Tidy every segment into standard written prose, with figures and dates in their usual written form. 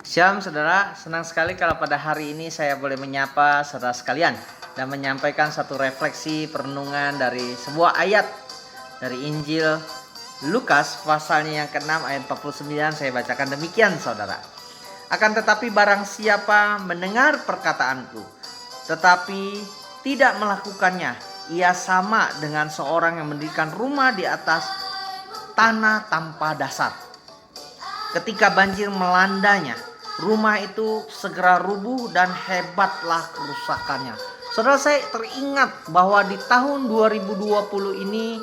Shalom saudara, senang sekali kalau pada hari ini saya boleh menyapa saudara sekalian dan menyampaikan satu refleksi perenungan dari sebuah ayat dari Injil Lukas pasalnya yang ke-6 ayat 49. Saya bacakan demikian saudara. Akan tetapi barang siapa mendengar perkataanku tetapi tidak melakukannya, ia sama dengan seorang yang mendirikan rumah di atas tanah tanpa dasar. Ketika banjir melandanya, rumah itu segera rubuh dan hebatlah kerusakannya. Saudara, saya teringat bahwa di tahun 2020 ini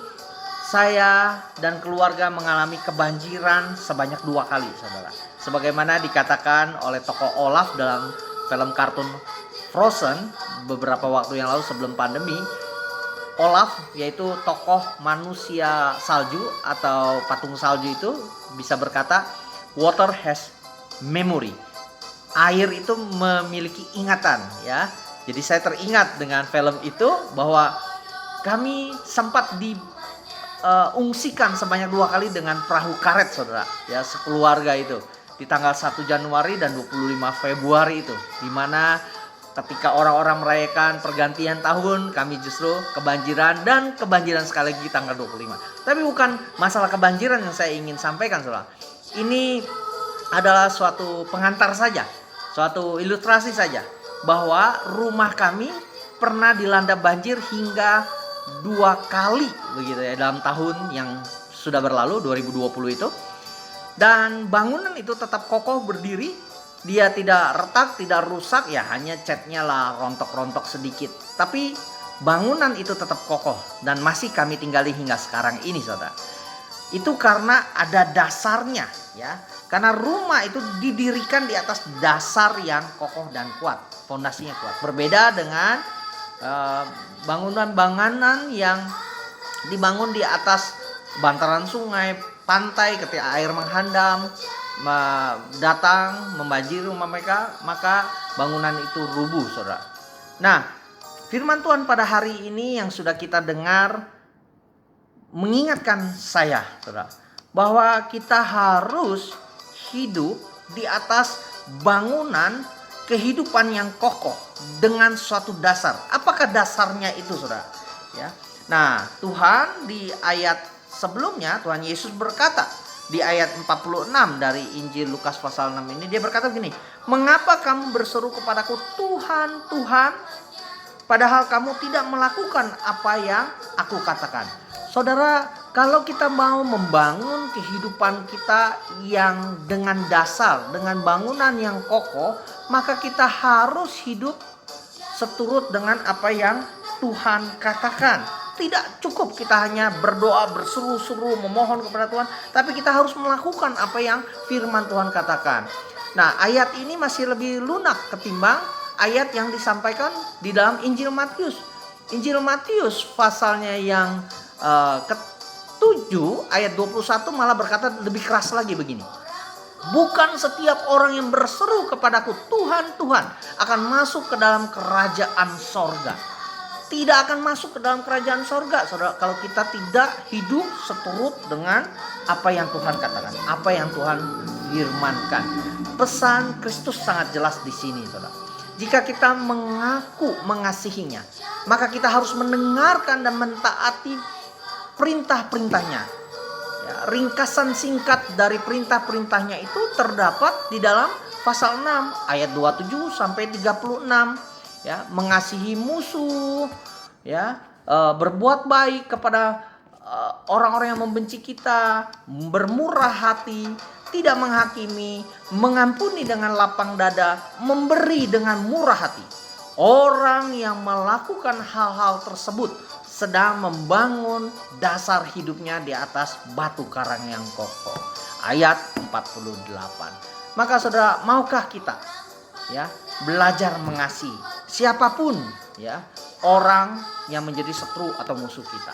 saya dan keluarga mengalami kebanjiran sebanyak 2 kali, saudara. Sebagaimana dikatakan oleh tokoh Olaf dalam film kartun Frozen beberapa waktu yang lalu sebelum pandemi. Olaf yaitu tokoh manusia salju atau patung salju itu bisa berkata, water has memory. Air itu memiliki ingatan, ya. Jadi saya teringat dengan film itu bahwa kami sempat diungsikan sebanyak 2 kali dengan perahu karet, saudara, ya, sekeluarga itu di tanggal 1 Januari dan 25 Februari itu, di mana ketika orang-orang merayakan pergantian tahun, kami justru kebanjiran dan kebanjiran sekali lagi tanggal 25. Tapi bukan masalah kebanjiran yang saya ingin sampaikan, saudara. Ini adalah suatu pengantar saja, suatu ilustrasi saja bahwa rumah kami pernah dilanda banjir hingga 2 kali begitu ya dalam tahun yang sudah berlalu 2020 itu. Dan bangunan itu tetap kokoh berdiri, dia tidak retak, tidak rusak, ya hanya catnya lah rontok-rontok sedikit. Tapi bangunan itu tetap kokoh dan masih kami tinggali hingga sekarang ini, saudara. Itu karena ada dasarnya, ya. Karena rumah itu didirikan di atas dasar yang kokoh dan kuat, fondasinya kuat. Berbeda dengan bangunan-bangunan yang dibangun di atas bantaran sungai, pantai, ketika air menghandam, datang membanjiri rumah mereka, maka bangunan itu rubuh, saudara. Nah, firman Tuhan pada hari ini yang sudah kita dengar mengingatkan saya, saudara, bahwa kita harus hidup di atas bangunan kehidupan yang kokoh dengan suatu dasar. Apakah dasarnya itu, saudara? Ya. Nah, Tuhan di ayat sebelumnya, Tuhan Yesus berkata di ayat 46 dari Injil Lukas pasal 6 ini, dia berkata begini, "Mengapa kamu berseru kepadaku, Tuhan, Tuhan, padahal kamu tidak melakukan apa yang aku katakan?" Saudara, kalau kita mau membangun kehidupan kita yang dengan dasar, dengan bangunan yang kokoh, maka kita harus hidup seturut dengan apa yang Tuhan katakan. Tidak cukup kita hanya berdoa, berseru-seru, memohon kepada Tuhan, tapi kita harus melakukan apa yang firman Tuhan katakan. Nah, ayat ini masih lebih lunak ketimbang ayat yang disampaikan di dalam Injil Matius. Injil Matius pasalnya yang ke-7 ayat 21 malah berkata lebih keras lagi begini. "Bukan setiap orang yang berseru kepadaku, Tuhan, Tuhan, akan masuk ke dalam kerajaan sorga." Tidak akan masuk ke dalam kerajaan sorga, saudara, kalau kita tidak hidup seturut dengan apa yang Tuhan katakan, apa yang Tuhan firmankan. Pesan Kristus sangat jelas di sini, saudara. Jika kita mengaku mengasihinya, maka kita harus mendengarkan dan mentaati perintah-perintahnya. Ya, ringkasan singkat dari perintah-perintahnya itu terdapat di dalam pasal 6 ayat 27 sampai 36. Ya, mengasihi musuh, ya, berbuat baik kepada orang-orang yang membenci kita, bermurah hati, tidak menghakimi, mengampuni dengan lapang dada, memberi dengan murah hati. Orang yang melakukan hal-hal tersebut sedang membangun dasar hidupnya di atas batu karang yang kokoh. Ayat 48. Maka saudara, maukah kita, ya, belajar mengasihi siapapun, ya, orang yang menjadi setru atau musuh kita?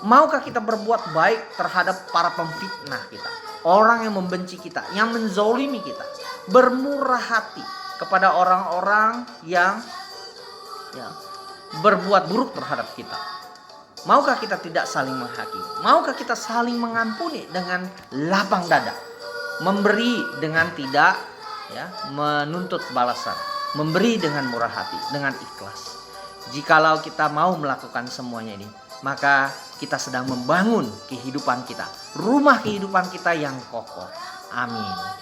Maukah kita berbuat baik terhadap para pemfitnah kita, orang yang membenci kita, yang menzolimi kita, bermurah hati kepada orang-orang yang, ya, berbuat buruk terhadap kita? Maukah kita tidak saling menghakimi? Maukah kita saling mengampuni dengan lapang dada? Memberi dengan tidak, ya, menuntut balasan, memberi dengan murah hati, dengan ikhlas. Jikalau kita mau melakukan semuanya ini, maka kita sedang membangun kehidupan kita, rumah kehidupan kita yang kokoh. Amin.